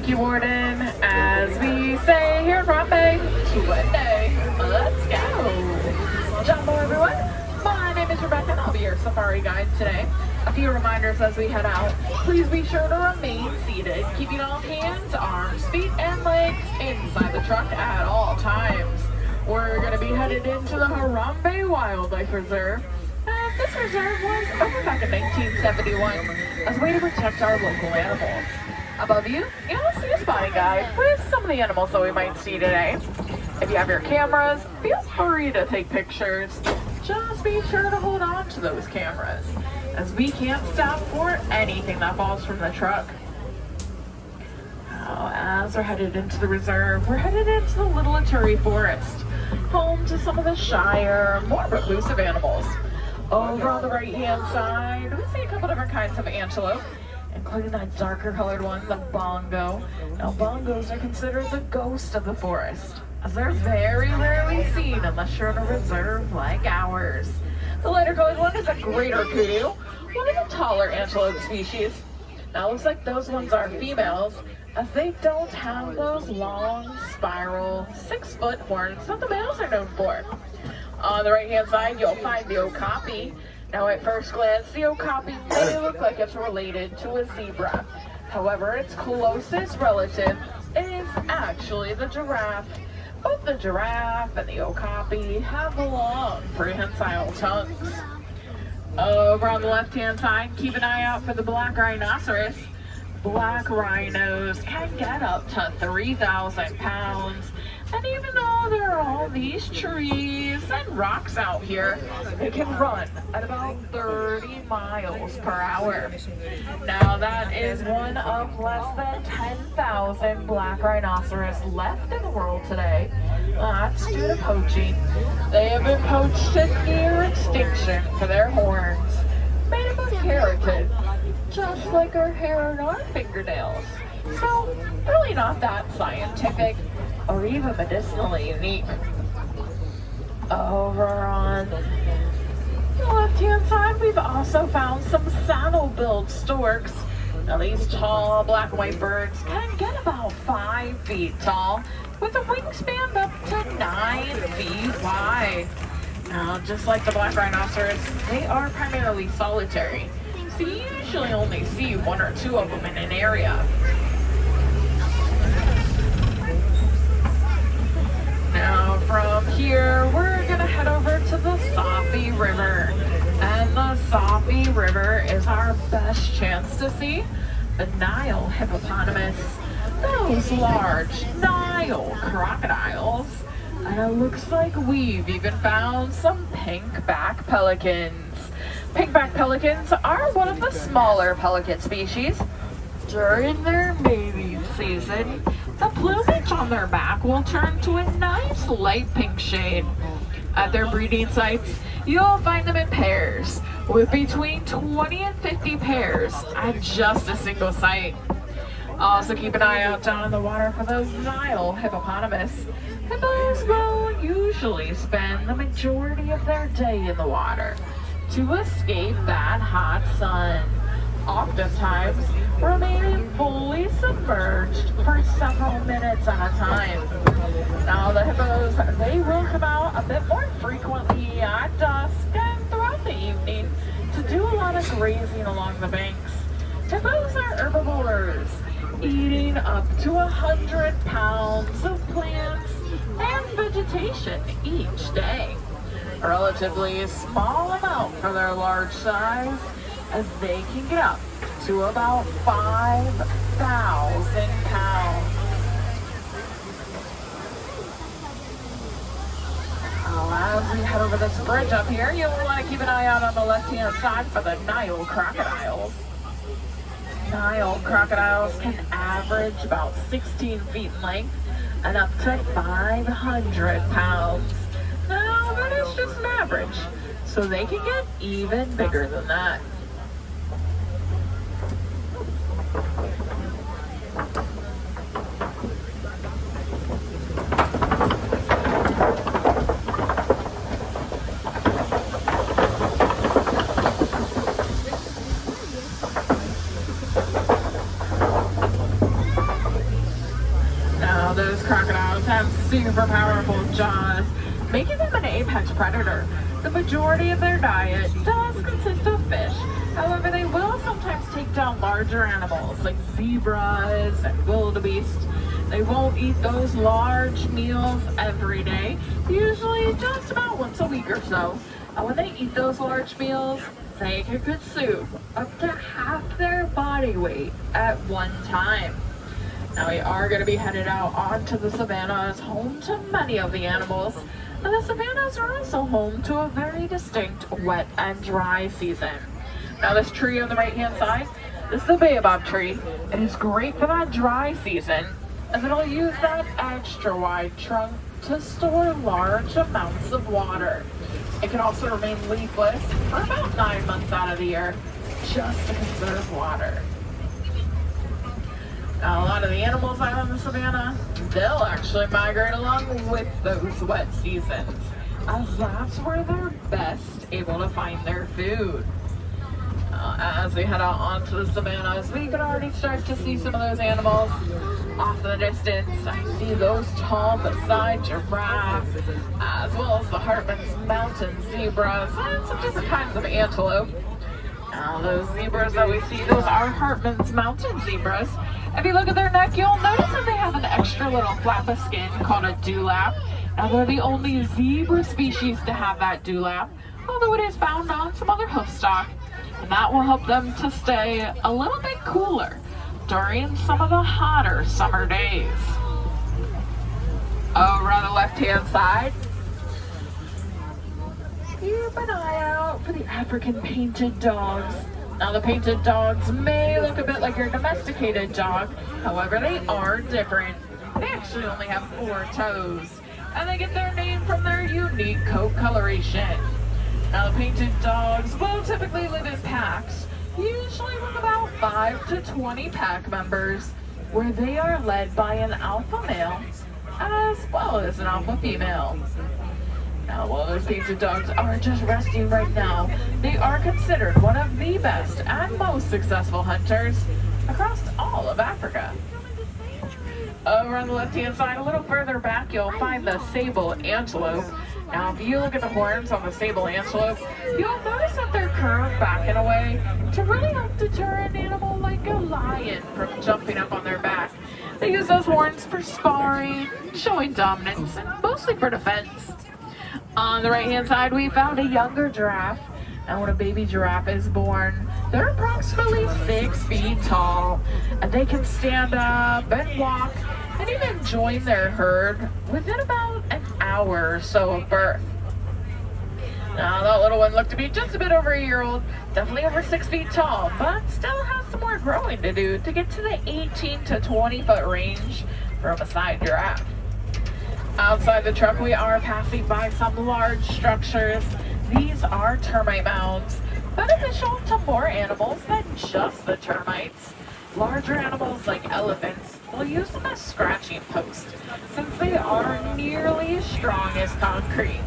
Thank you, Warden. As we say here in Harambe, Tuende, let's go. Jumbo, everyone. My name is Rebecca, and I'll be your safari guide today. A few reminders as we head out. Please be sure to remain seated, keeping all hands, arms, feet, and legs inside the truck at all times. We're going to be headed into the Harambe Wildlife Reserve. This reserve was opened back in 1971 as a way to protect our local animals. Above you, you'll see a spotting guide with some of the animals that we might see today. If you have your cameras, feel free to take pictures. Just be sure to hold on to those cameras, as we can't stop for anything that falls from the truck. Now, as we're headed into the reserve, we're headed into the Little Aturi Forest, home to some of the shyer, more reclusive animals. Over on the right-hand side, we see a couple different kinds of antelope, including that darker colored one, the bongo. Now, bongos are considered the ghost of the forest, as they're very rarely seen unless you're in a reserve like ours. The lighter colored one is a greater kudu, one of the taller antelope species. Now, it looks like those ones are females, as they don't have those long, spiral, 6-foot horns that the males are known for. On the right-hand side, you'll find the okapi. Now, at first glance, the okapi may look like it's related to a zebra. However, its closest relative is actually the giraffe. Both the giraffe and the okapi have long, prehensile tongues. Over on the left-hand side, keep an eye out for the black rhinoceros. Black rhinos can get up to 3,000 pounds. And even though there are all these trees and rocks out here, they can run at about 30 miles per hour. Now, that is one of less than 10,000 black rhinoceros left in the world today. That's due to poaching. They have been poached to near extinction for their horns, made of keratin, just like our hair and our fingernails. So, really not that scientific or even medicinally unique. Over on the left-hand side, we've also found some saddle-billed storks. Now, these tall black and white birds can get about 5 feet tall, with a wingspan up to 9 feet wide. Now, just like the black rhinoceros, they are primarily solitary, so you usually only see 1 or 2 of them in an area. Now, from here, we're gonna head over to the Safi River. And the Safi River is our best chance to see the Nile hippopotamus, those large Nile crocodiles. And it looks like we've even found some pink-back pelicans. Pink-back pelicans are one of the smaller pelican species. During their mating season, the plumage on their back will turn to a nice light pink shade. At their breeding sites, you'll find them in pairs, with between 20 and 50 pairs at just a single site. Also keep an eye out down in the water for those Nile hippopotamus. Hippos will usually spend the majority of their day in the water to escape that hot sun, oftentimes remaining fully submerged for several minutes at a time. Now, the hippos, they will come out a bit more frequently at dusk and throughout the evening to do a lot of grazing along the banks. Hippos are herbivores, eating up to 100 pounds of plants and vegetation each day. A relatively small amount for their large size, as they can get up to about 5,000 pounds. As we head over this bridge up here, you'll want to keep an eye out on the left-hand side for the Nile crocodiles. Nile crocodiles can average about 16 feet in length and up to 500 pounds. Now, that is just an average, so they can get even bigger than that. crocodiles have super powerful jaws, making them an apex predator. The majority of their diet does consist of fish. However, they will sometimes take down larger animals like zebras and wildebeest. They won't eat those large meals every day, usually just about once a week or so. And when they eat those large meals, they can consume up to half their body weight at one time. Now we are going to be headed out onto the savannas, home to many of the animals. And the savannas are also home to a very distinct wet and dry season. Now this tree on the right hand side, this is the baobab tree. It is great for that dry season, as it'll use that extra wide trunk to store large amounts of water. It can also remain leafless for about 9 months out of the year, just to conserve water. Now, a lot of the animals out on the savanna, they'll actually migrate along with those wet seasons, as that's where they're best able to find their food. As we head out onto the savannas, we can already start to see some of those animals off in the distance. I see those tall Maasai giraffes, as well as the Hartman's mountain zebras, and some different kinds of antelope. Now, those zebras that we see, those are Hartman's mountain zebras. If you look at their neck, you'll notice that they have an extra little flap of skin called a dewlap. Now, they're the only zebra species to have that dewlap, although it is found on some other hoofstock. And that will help them to stay a little bit cooler during some of the hotter summer days. Over on the left-hand side, keep an eye out for the African painted dogs. Now the painted dogs may look a bit like your domesticated dog, however they are different. They actually only have 4 toes, and they get their name from their unique coat coloration. Now the painted dogs will typically live in packs, usually with about 5 to 20 pack members, where they are led by an alpha male as well as an alpha female. Now, while those painted dogs are just resting right now, they are considered one of the best and most successful hunters across all of Africa. Over on the left-hand side, a little further back, you'll find the sable antelope. Now, if you look at the horns on the sable antelope, you'll notice that they're curved back in a way to really help deter an animal like a lion from jumping up on their back. They use those horns for sparring, showing dominance, and mostly for defense. On the right-hand side, we found a younger giraffe. And when a baby giraffe is born, they're approximately 6 feet tall. And they can stand up and walk and even join their herd within about an hour or so of birth. Now, that little one looked to be just a bit over a year old, definitely over 6 feet tall, but still has some more growing to do to get to the 18 to 20 foot range for a Maasai giraffe. Outside the truck, we are passing by some large structures. These are termite mounds, beneficial to more animals than just the termites. Larger animals like elephants will use them as scratching posts, since they are nearly as strong as concrete,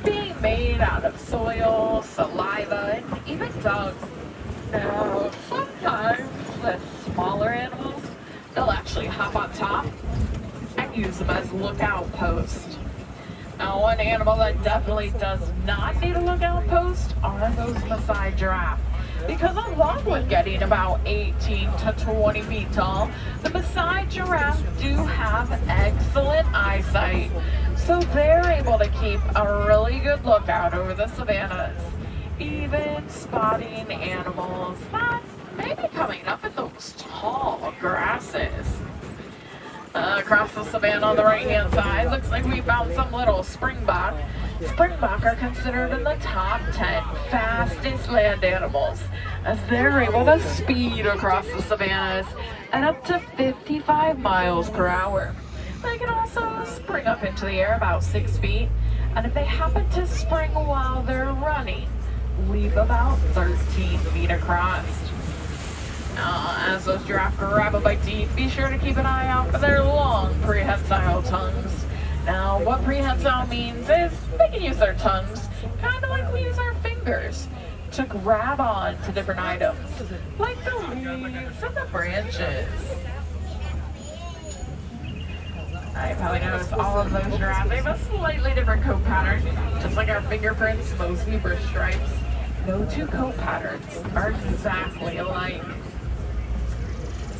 being made out of soil, saliva, and even dung. Now, sometimes the smaller animals, they'll actually hop on top and use them as lookout posts. Now, one animal that definitely does not need a lookout post are those Maasai giraffes. Because along with getting about 18 to 20 feet tall, the Maasai giraffes do have excellent eyesight. So they're able to keep a really good lookout over the savannas, even spotting animals that may be coming up in those tall grasses. Across the savanna on the right-hand side, looks like we found some little springbok. Springbok are considered in the top 10 fastest land animals, as they're able to speed across the savannas at up to 55 miles per hour. They can also spring up into the air about 6 feet, and if they happen to spring while they're running, leap about 13 feet across. As those giraffes grab a bite to eat, be sure to keep an eye out for their long prehensile tongues. Now, what prehensile means is they can use their tongues, kind of like we use our fingers, to grab on to different items, like the leaves and the branches. I probably noticed all of those giraffes. They have a slightly different coat pattern, just like our fingerprints, most zebra stripes. No two coat patterns are exactly alike.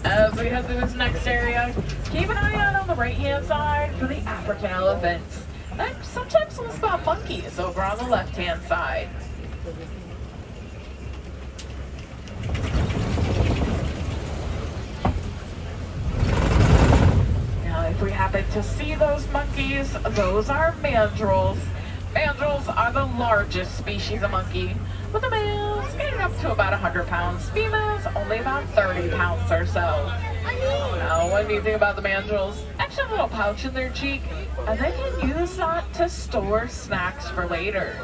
As we head through this next area, keep an eye out on the right-hand side for the African elephants. And sometimes we'll spot monkeys over on the left-hand side. Now, if we happen to see those monkeys, those are mandrills. Mandrills are the largest species of monkey, with the males getting up to about 100 pounds, females only about 30 pounds or so. Now, what do you think about the mandrills? Actually, a little pouch in their cheek, and they can use that to store snacks for later.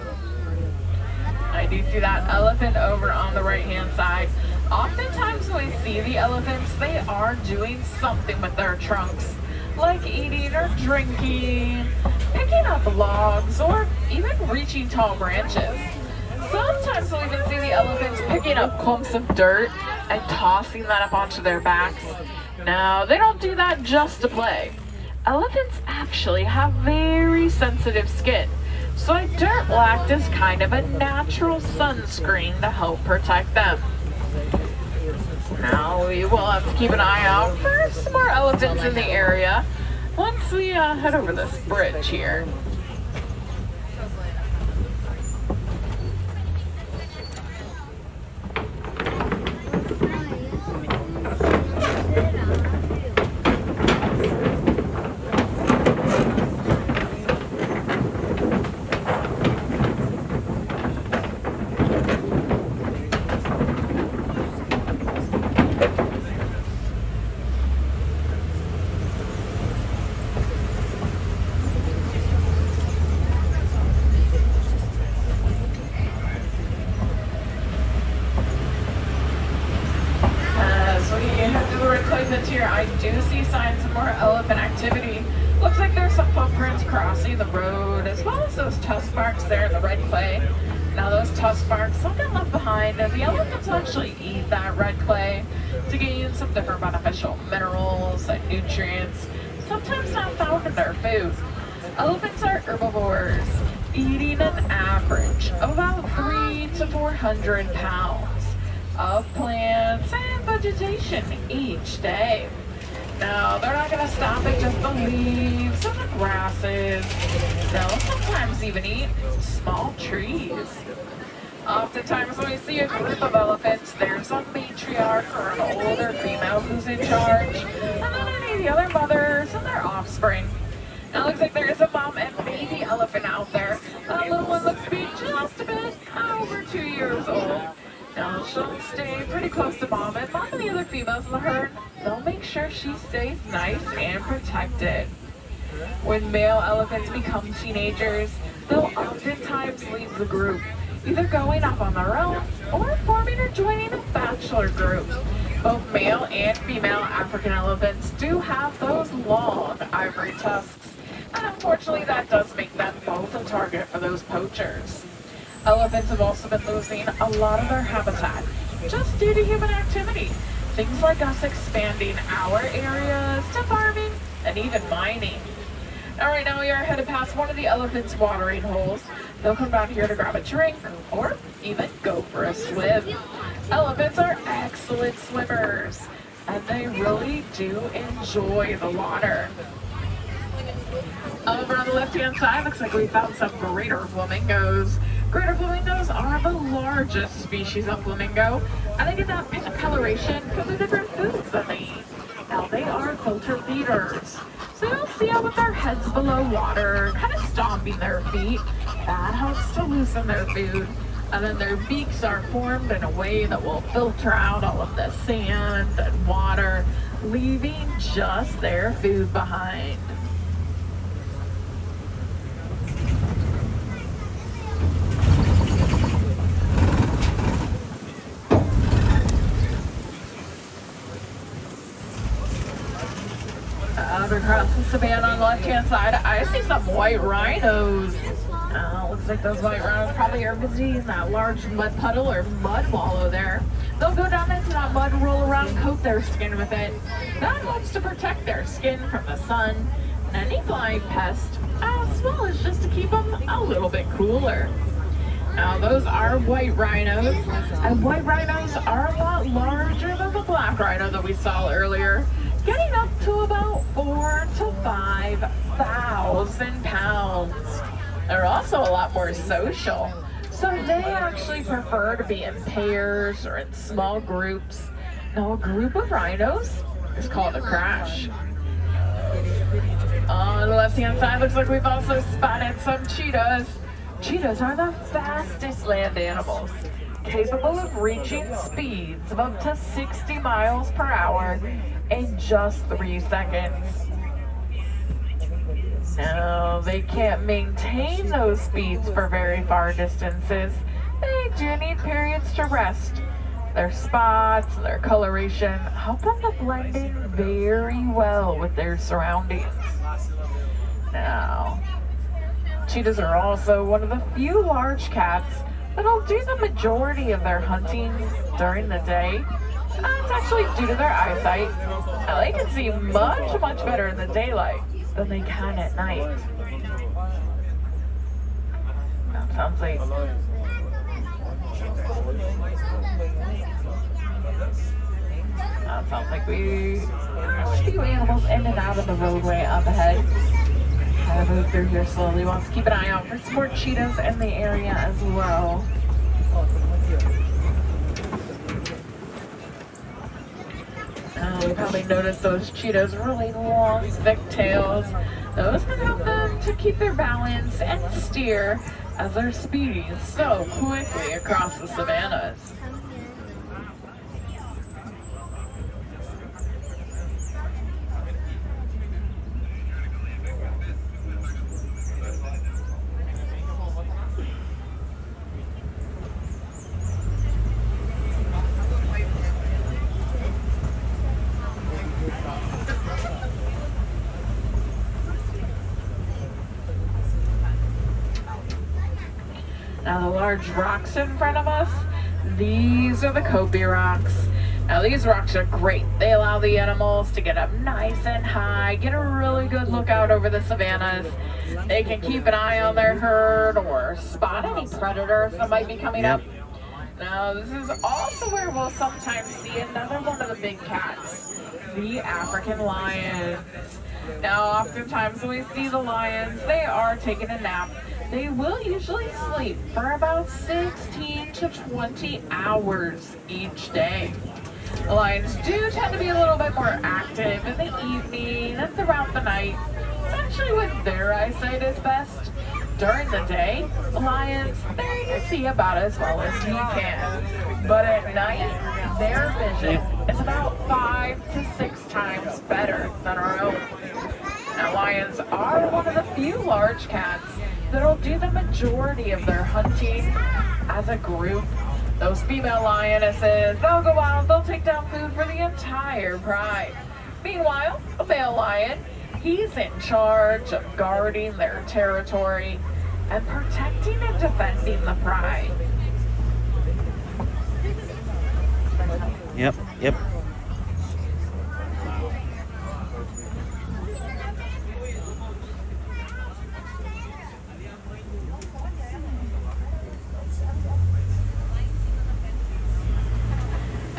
I do see that elephant over on the right-hand side. Oftentimes when we see the elephants, they are doing something with their trunks, like eating or drinking, picking up logs, or even reaching tall branches. Sometimes we'll even see the elephants picking up clumps of dirt and tossing that up onto their backs. Now, they don't do that just to play. Elephants actually have very sensitive skin, so dirt will act as kind of a natural sunscreen to help protect them. Now, we will have to keep an eye out for some more elephants in the area once we head over this bridge here. Here, I do see signs of more elephant activity. Looks like there's some footprints crossing the road, as well as those tusk marks there in the red clay. Now those tusk marks will get left behind, and the elephants actually eat that red clay to gain some different beneficial minerals and nutrients, sometimes not found in their food. Elephants are herbivores, eating an average of about 300 to 400 pounds of plants and vegetation each day. Now, they're not going to stop at just the leaves and the grasses. They'll sometimes even eat small trees. Oftentimes when we see a group of elephants, there's a matriarch or an older female who's in charge, and then any of the other mothers and their offspring. Now, it looks like there is a mom and baby elephant out there. That little one looks to be just a bit over 2 years old. Now, she'll stay pretty close to mom, and mom and the other females in the herd, they'll make sure she stays nice and protected. When male elephants become teenagers, they'll oftentimes leave the group, either going off on their own or forming or joining a bachelor group. Both male and female African elephants do have those long ivory tusks, and unfortunately that does make them both a target for those poachers. Elephants have also been losing a lot of their habitat just due to human activity. Things like us expanding our areas to farming and even mining. All right, now we are headed past one of the elephants' watering holes. They'll come down here to grab a drink or even go for a swim. Elephants are excellent swimmers, and they really do enjoy the water. Over on the left-hand side, looks like we found some greater flamingos. Greater flamingos are the largest species of flamingo, and they get that pink coloration from the different foods that they eat. Now, they are filter feeders, so you'll see them with their heads below water, kind of stomping their feet. That helps to loosen their food. And then their beaks are formed in a way that will filter out all of the sand and water, leaving just their food behind. Across the savannah on the left-hand side, I see some white rhinos. Looks like those white rhinos probably are visiting that large mud puddle or mud wallow there. They'll go down into that mud, roll around, coat their skin with it. That helps to protect their skin from the sun any flying pest, as well as just to keep them a little bit cooler. Now those are white rhinos, and white rhinos are a lot larger than the black rhino that we saw earlier, getting up to about 4,000 to 5,000 pounds. They're also a lot more social, so they actually prefer to be in pairs or in small groups. Now a group of rhinos is called a crash. On the left-hand side, looks like we've also spotted some cheetahs. Cheetahs are the fastest land animals, capable of reaching speeds of up to 60 miles per hour in just 3 seconds. Now, they can't maintain those speeds for very far distances. They do need periods to rest. Their spots, their coloration help them to blend in very well with their surroundings. Now, cheetahs are also one of the few large cats that'll do the majority of their hunting during the day. That's actually due to their eyesight. Now, they can see much, much better in the daylight than they can at night. That sounds like... That sounds like we have a few animals in and out of the roadway up ahead. I'll move through here slowly. Wants to keep an eye out for some more cheetahs in the area as well. We probably noticed those cheetahs' really long, thick tails. Those can help them to keep their balance and steer as they're speeding so quickly across the savannas. Now the large rocks in front of us, these are the Kobe rocks. Now these rocks are great. They allow the animals to get up nice and high, get a really good look out over the savannas. They can keep an eye on their herd or spot any predators that might be coming up. Now this is also where we'll sometimes see another one of the big cats, the African lions. Now oftentimes when we see the lions, they are taking a nap. They will usually sleep for about 16 to 20 hours each day. The lions do tend to be a little bit more active in the evening and throughout the night, especially when their eyesight is best. During the day, the lions, they can see about as well as we can. But at night, their vision is about 5 to 6 times better than our own. Now, lions are one of the few large cats that'll do the majority of their hunting as a group. Those female lionesses, they'll go out, they'll take down food for the entire pride. Meanwhile, the male lion, he's in charge of guarding their territory and protecting and defending the pride. Yep.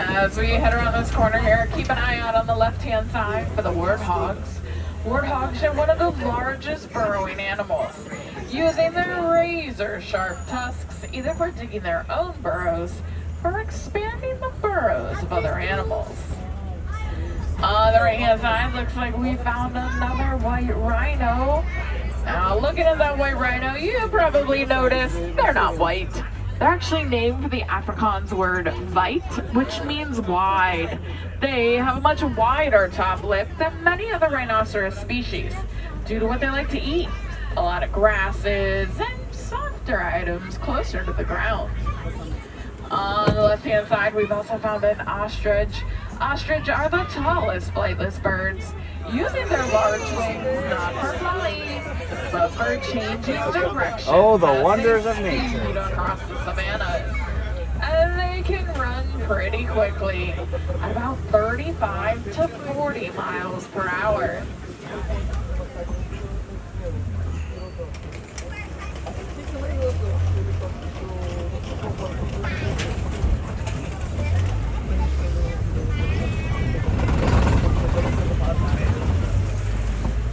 As we head around this corner here, keep an eye out on the left-hand side for the warthogs. Warthogs are one of the largest burrowing animals, using their razor-sharp tusks either for digging their own burrows or expanding the burrows of other animals. On the right-hand side, looks like we found another white rhino. Now, looking at that white rhino, you probably noticed they're not white. They're actually named for the Afrikaans word "wijd," which means wide. They have a much wider top lip than many other rhinoceros species, due to what they like to eat. A lot of grasses and softer items closer to the ground. On the left-hand side, we've also found an ostrich. Ostrich are the tallest flightless birds, using their large wings not for flying, but for changing direction. Oh, the wonders of nature. Across the savannas. And they can run pretty quickly, at about 35 to 40 miles per hour.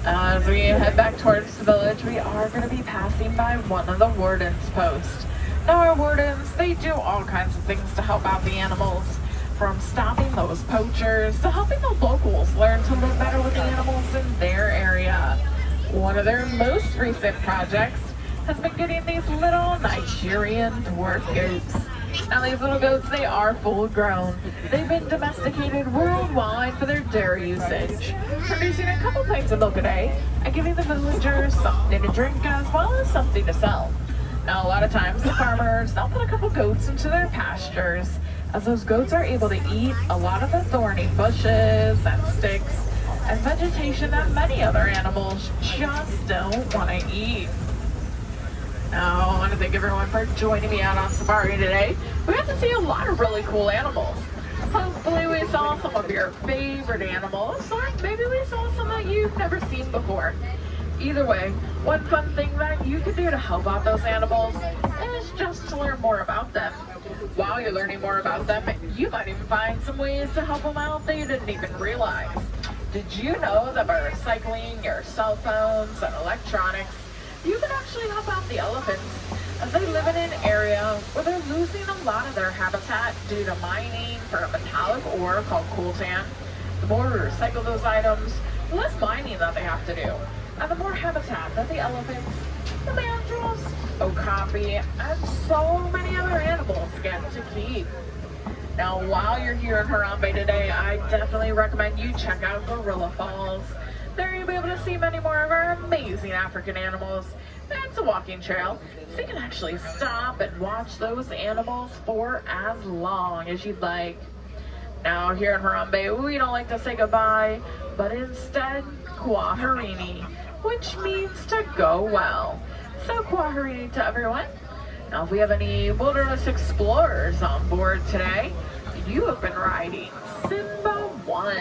As we head back towards the village, we are going to be passing by one of the warden's posts. Now our wardens, they do all kinds of things to help out the animals, from stopping those poachers to helping the locals learn to live better with the animals in their area. One of their most recent projects has been getting these little Nigerian dwarf goats. Now these little goats, they are full grown. They've been domesticated worldwide for their dairy usage, producing a couple pints of milk a day and giving the villagers something to drink as well as something to sell. Now a lot of times the farmers, they'll put a couple goats into their pastures, as those goats are able to eat a lot of the thorny bushes and sticks and vegetation that many other animals just don't want to eat. Now, I want to thank everyone for joining me out on safari today. We got to see a lot of really cool animals. Hopefully we saw some of your favorite animals, or maybe we saw some that you've never seen before. Either way, one fun thing that you can do to help out those animals is just to learn more about them. While you're learning more about them, you might even find some ways to help them out that you didn't even realize. Did you know that by recycling your cell phones and electronics, you can actually help out the elephants, as they live in an area where they're losing a lot of their habitat due to mining for a metallic ore called coltan? The more we recycle those items, the less mining that they have to do, and the more habitat that the elephants, the mandrills, okapi, and so many other animals get to keep. Now, while you're here in Harambe today, I definitely recommend you check out Gorilla Falls. There you'll be able to see many more of our amazing African animals. It's a walking trail, so you can actually stop and watch those animals for as long as you'd like. Now, here in Harambe, we don't like to say goodbye, but instead, kwaherini, which means to go well. So kwaherini to everyone. Now, if we have any wilderness explorers on board today, you have been riding Simba 1.